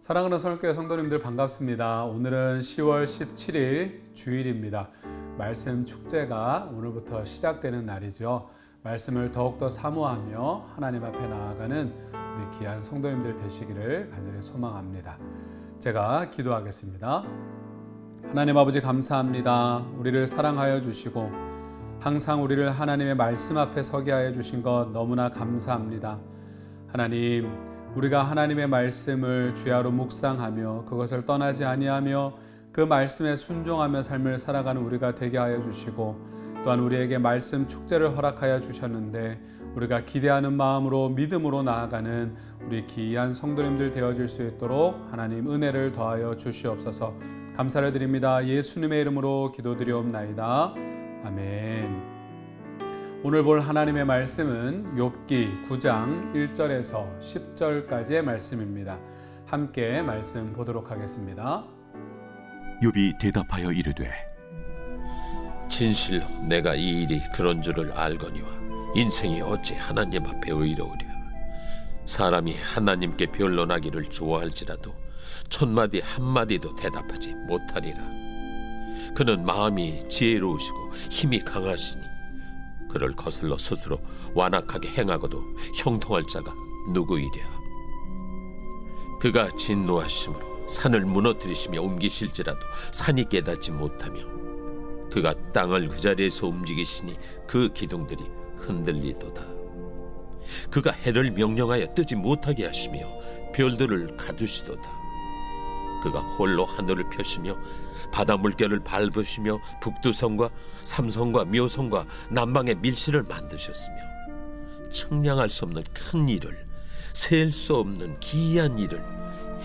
사랑하는 선교회 성도님들 반갑습니다. 오늘은 10월 17일 주일입니다. 말씀 축제가 오늘부터 시작되는 날이죠. 말씀을 더욱더 사모하며 하나님 앞에 나아가는 우리 귀한 성도님들 되시기를 간절히 소망합니다. 제가 기도하겠습니다. 하나님 아버지 감사합니다. 우리를 사랑하여 주시고 항상 우리를 하나님의 말씀 앞에 서게 하여 주신 것 너무나 감사합니다. 하나님, 우리가 하나님의 말씀을 주야로 묵상하며 그것을 떠나지 아니하며 그 말씀에 순종하며 삶을 살아가는 우리가 되게 하여 주시고, 또한 우리에게 말씀 축제를 허락하여 주셨는데 우리가 기대하는 마음으로 믿음으로 나아가는 우리 귀한 성도님들 되어질 수 있도록 하나님 은혜를 더하여 주시옵소서. 감사를 드립니다. 예수님의 이름으로 기도드리옵나이다. 아멘. 오늘 볼 하나님의 말씀은 욥기 9장 1절에서 10절까지의 말씀입니다. 함께 말씀 보도록 하겠습니다. 욥이 대답하여 이르되 진실로 내가 이 일이 그런 줄을 알거니와 인생이 어찌 하나님 앞에 의로우랴. 사람이 하나님께 변론하기를 좋아할지라도 천마디 한마디도 대답하지 못하리라. 그는 마음이 지혜로우시고 힘이 강하시니 그를 거슬러 스스로 완악하게 행하고도 형통할 자가 누구이랴. 그가 진노하심으로 산을 무너뜨리시며 옮기실지라도 산이 깨닫지 못하며 그가 땅을 그 자리에서 움직이시니 그 기둥들이 흔들리도다. 그가 해를 명령하여 뜨지 못하게 하시며 별들을 가두시도다. 그가 홀로 하늘을 펴시며 바다 물결을 밟으시며 북두성과 삼성과 묘성과 남방의 밀실을 만드셨으며 측량할 수 없는 큰 일을, 셀 수 없는 기이한 일을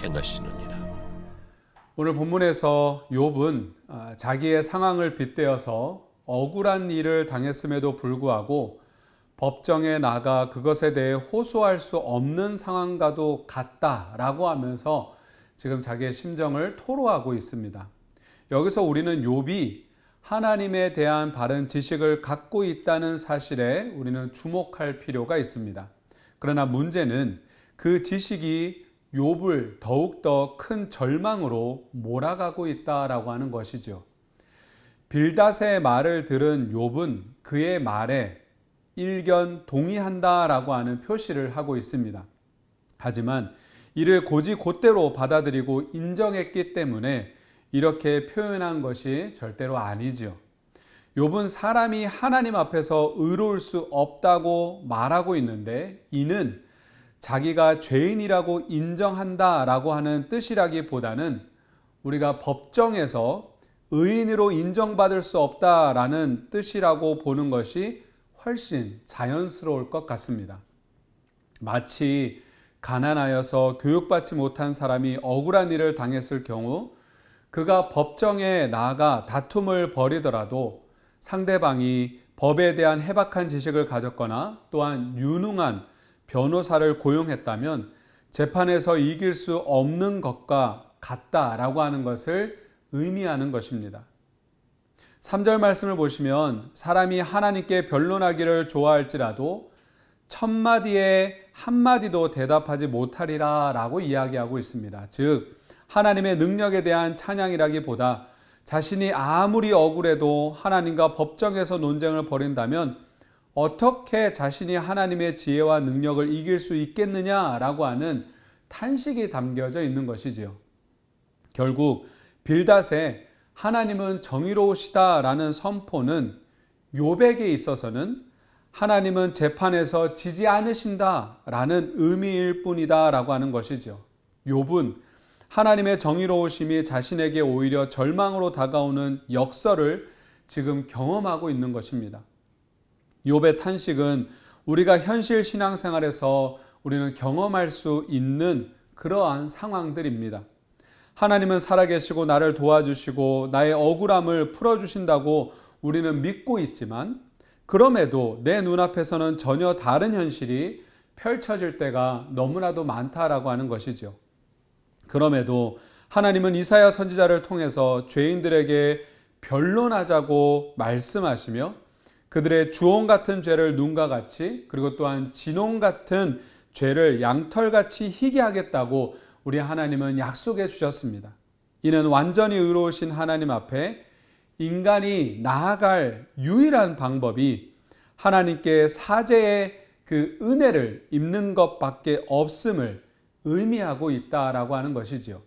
행하시느니라. 오늘 본문에서 욥은 자기의 상황을 빗대어서 억울한 일을 당했음에도 불구하고 법정에 나가 그것에 대해 호소할 수 없는 상황과도 같다라고 하면서 지금 자기의 심정을 토로하고 있습니다. 여기서 우리는 욥이 하나님에 대한 바른 지식을 갖고 있다는 사실에 우리는 주목할 필요가 있습니다. 그러나 문제는 그 지식이 욥을 더욱더 큰 절망으로 몰아가고 있다라고 하는 것이죠. 빌닷의 말을 들은 욥은 그의 말에 일견 동의한다라고 하는 표시를 하고 있습니다. 하지만 이를 곧이곧대로 받아들이고 인정했기 때문에 이렇게 표현한 것이 절대로 아니죠. 욥은 사람이 하나님 앞에서 의로울 수 없다고 말하고 있는데 이는 자기가 죄인이라고 인정한다라고 하는 뜻이라기보다는 우리가 법정에서 의인으로 인정받을 수 없다라는 뜻이라고 보는 것이 훨씬 자연스러울 것 같습니다. 마치 가난하여서 교육받지 못한 사람이 억울한 일을 당했을 경우 그가 법정에 나아가 다툼을 벌이더라도 상대방이 법에 대한 해박한 지식을 가졌거나 또한 유능한 변호사를 고용했다면 재판에서 이길 수 없는 것과 같다라고 하는 것을 의미하는 것입니다. 3절 말씀을 보시면 사람이 하나님께 변론하기를 좋아할지라도 천마디에 한마디도 대답하지 못하리라 라고 이야기하고 있습니다. 즉 하나님의 능력에 대한 찬양이라기보다 자신이 아무리 억울해도 하나님과 법정에서 논쟁을 벌인다면 어떻게 자신이 하나님의 지혜와 능력을 이길 수 있겠느냐라고 하는 탄식이 담겨져 있는 것이지요. 결국 빌닷의 하나님은 정의로우시다라는 선포는 욥에게 있어서는 하나님은 재판에서 지지 않으신다라는 의미일 뿐이다라고 하는 것이죠. 욥은 하나님의 정의로우심이 자신에게 오히려 절망으로 다가오는 역설을 지금 경험하고 있는 것입니다. 욥의 탄식은 우리가 현실 신앙생활에서 우리는 경험할 수 있는 그러한 상황들입니다. 하나님은 살아계시고 나를 도와주시고 나의 억울함을 풀어주신다고 우리는 믿고 있지만 그럼에도 내 눈앞에서는 전혀 다른 현실이 펼쳐질 때가 너무나도 많다라고 하는 것이죠. 그럼에도 하나님은 이사야 선지자를 통해서 죄인들에게 변론하자고 말씀하시며 그들의 주홍 같은 죄를 눈과 같이 그리고 또한 진홍 같은 죄를 양털같이 희게 하겠다고 우리 하나님은 약속해 주셨습니다. 이는 완전히 의로우신 하나님 앞에 인간이 나아갈 유일한 방법이 하나님께 사죄의 그 은혜를 입는 것밖에 없음을 의미하고 있다라고 하는 것이지요.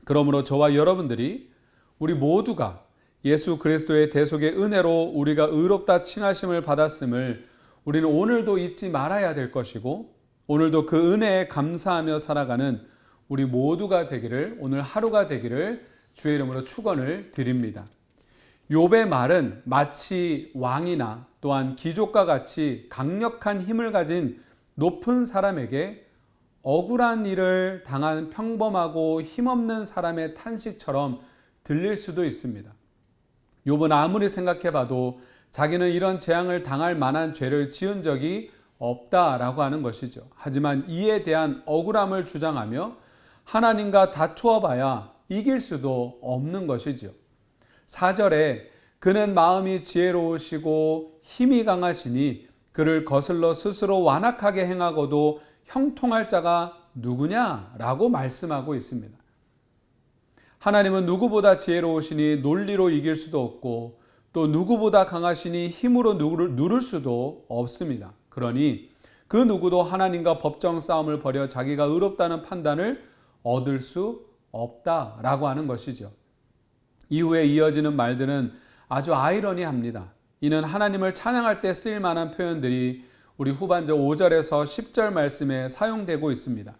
그러므로 저와 여러분들이 우리 모두가 예수 그리스도의 대속의 은혜로 우리가 의롭다 칭하심을 받았음을 우리는 오늘도 잊지 말아야 될 것이고, 오늘도 그 은혜에 감사하며 살아가는 우리 모두가 되기를, 오늘 하루가 되기를 주의 이름으로 축원을 드립니다. 욥의 말은 마치 왕이나 또한 귀족과 같이 강력한 힘을 가진 높은 사람에게 억울한 일을 당한 평범하고 힘없는 사람의 탄식처럼 들릴 수도 있습니다. 욥은 아무리 생각해봐도 자기는 이런 재앙을 당할 만한 죄를 지은 적이 없다라고 하는 것이죠. 하지만 이에 대한 억울함을 주장하며 하나님과 다투어 봐야 이길 수도 없는 것이죠. 4절에 그는 마음이 지혜로우시고 힘이 강하시니 그를 거슬러 스스로 완악하게 행하고도 형통할 자가 누구냐라고 말씀하고 있습니다. 하나님은 누구보다 지혜로우시니 논리로 이길 수도 없고 또 누구보다 강하시니 힘으로 누를 수도 없습니다. 그러니 그 누구도 하나님과 법정 싸움을 벌여 자기가 의롭다는 판단을 얻을 수 없다라고 하는 것이죠. 이후에 이어지는 말들은 아주 아이러니합니다. 이는 하나님을 찬양할 때 쓰일 만한 표현들이 우리 후반절 5절에서 10절 말씀에 사용되고 있습니다.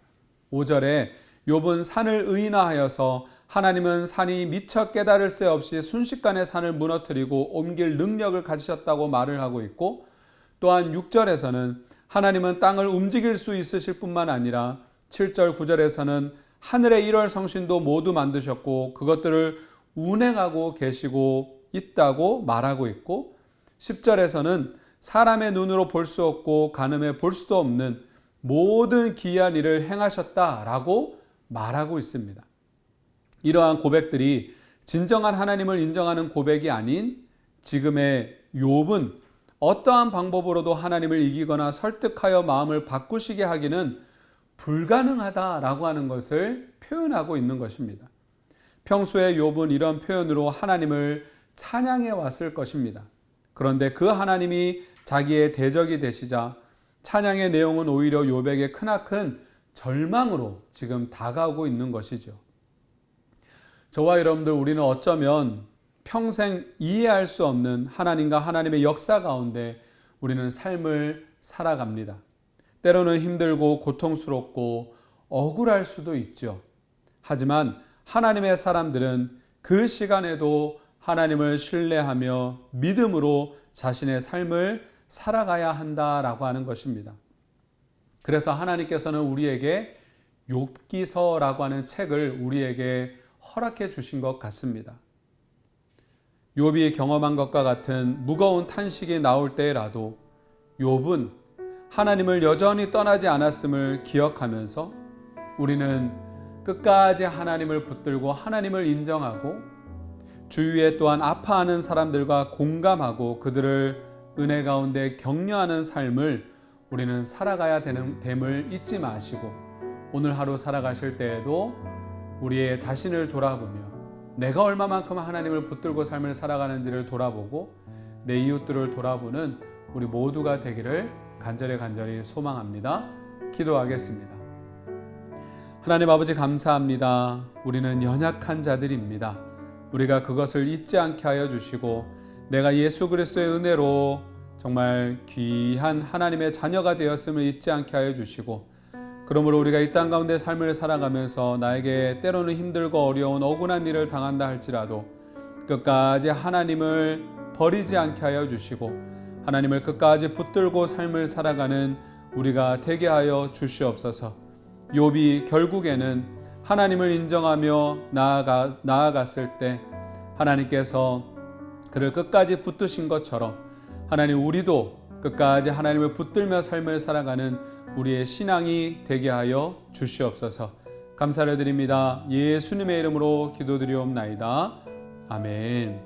5절에 욥은 산을 의인화하여서 하나님은 산이 미처 깨달을 새 없이 순식간에 산을 무너뜨리고 옮길 능력을 가지셨다고 말을 하고 있고, 또한 6절에서는 하나님은 땅을 움직일 수 있으실 뿐만 아니라 7절 9절에서는 하늘의 일월 성신도 모두 만드셨고 그것들을 운행하고 계시고 있다고 말하고 있고, 10절에서는 사람의 눈으로 볼 수 없고 가늠해 볼 수도 없는 모든 기이한 일을 행하셨다라고 말하고 있습니다. 이러한 고백들이 진정한 하나님을 인정하는 고백이 아닌 지금의 욥은 어떠한 방법으로도 하나님을 이기거나 설득하여 마음을 바꾸시게 하기는 불가능하다라고 하는 것을 표현하고 있는 것입니다. 평소에 욥은 이런 표현으로 하나님을 찬양해 왔을 것입니다. 그런데 그 하나님이 자기의 대적이 되시자 찬양의 내용은 오히려 욥에게 크나큰 절망으로 지금 다가오고 있는 것이죠. 저와 여러분들, 우리는 어쩌면 평생 이해할 수 없는 하나님과 하나님의 역사 가운데 우리는 삶을 살아갑니다. 때로는 힘들고 고통스럽고 억울할 수도 있죠. 하지만 하나님의 사람들은 그 시간에도 하나님을 신뢰하며 믿음으로 자신의 삶을 살아가야 한다라고 하는 것입니다. 그래서 하나님께서는 우리에게 욥기서라고 하는 책을 우리에게 허락해 주신 것 같습니다. 욥이 경험한 것과 같은 무거운 탄식이 나올 때라도 욥은 하나님을 여전히 떠나지 않았음을 기억하면서 우리는 끝까지 하나님을 붙들고 하나님을 인정하고 주위에 또한 아파하는 사람들과 공감하고 그들을 은혜 가운데 격려하는 삶을 우리는 살아가야 됨을 잊지 마시고, 오늘 하루 살아가실 때에도 우리의 자신을 돌아보며 내가 얼마만큼 하나님을 붙들고 삶을 살아가는지를 돌아보고 내 이웃들을 돌아보는 우리 모두가 되기를 간절히 소망합니다. 기도하겠습니다. 하나님 아버지, 감사합니다. 우리는 연약한 자들입니다. 우리가 그것을 잊지 않게 하여 주시고 내가 예수 그리스도의 은혜로 정말 귀한 하나님의 자녀가 되었음을 잊지 않게 하여 주시고, 그러므로 우리가 이 땅 가운데 삶을 살아가면서 나에게 때로는 힘들고 어려운 억울한 일을 당한다 할지라도 끝까지 하나님을 버리지 않게 하여 주시고 하나님을 끝까지 붙들고 삶을 살아가는 우리가 되게 하여 주시옵소서. 욥이 결국에는 하나님을 인정하며 나아갔을 때 하나님께서 그를 끝까지 붙드신 것처럼 하나님, 우리도 끝까지 하나님을 붙들며 삶을 살아가는 우리의 신앙이 되게 하여 주시옵소서. 감사를 드립니다. 예수님의 이름으로 기도드리옵나이다. 아멘.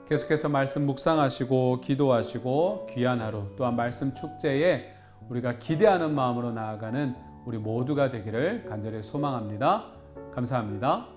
계속해서 말씀 묵상하시고 기도하시고 귀한 하루, 또한 말씀 축제에 우리가 기대하는 마음으로 나아가는 우리 모두가 되기를 간절히 소망합니다. 감사합니다.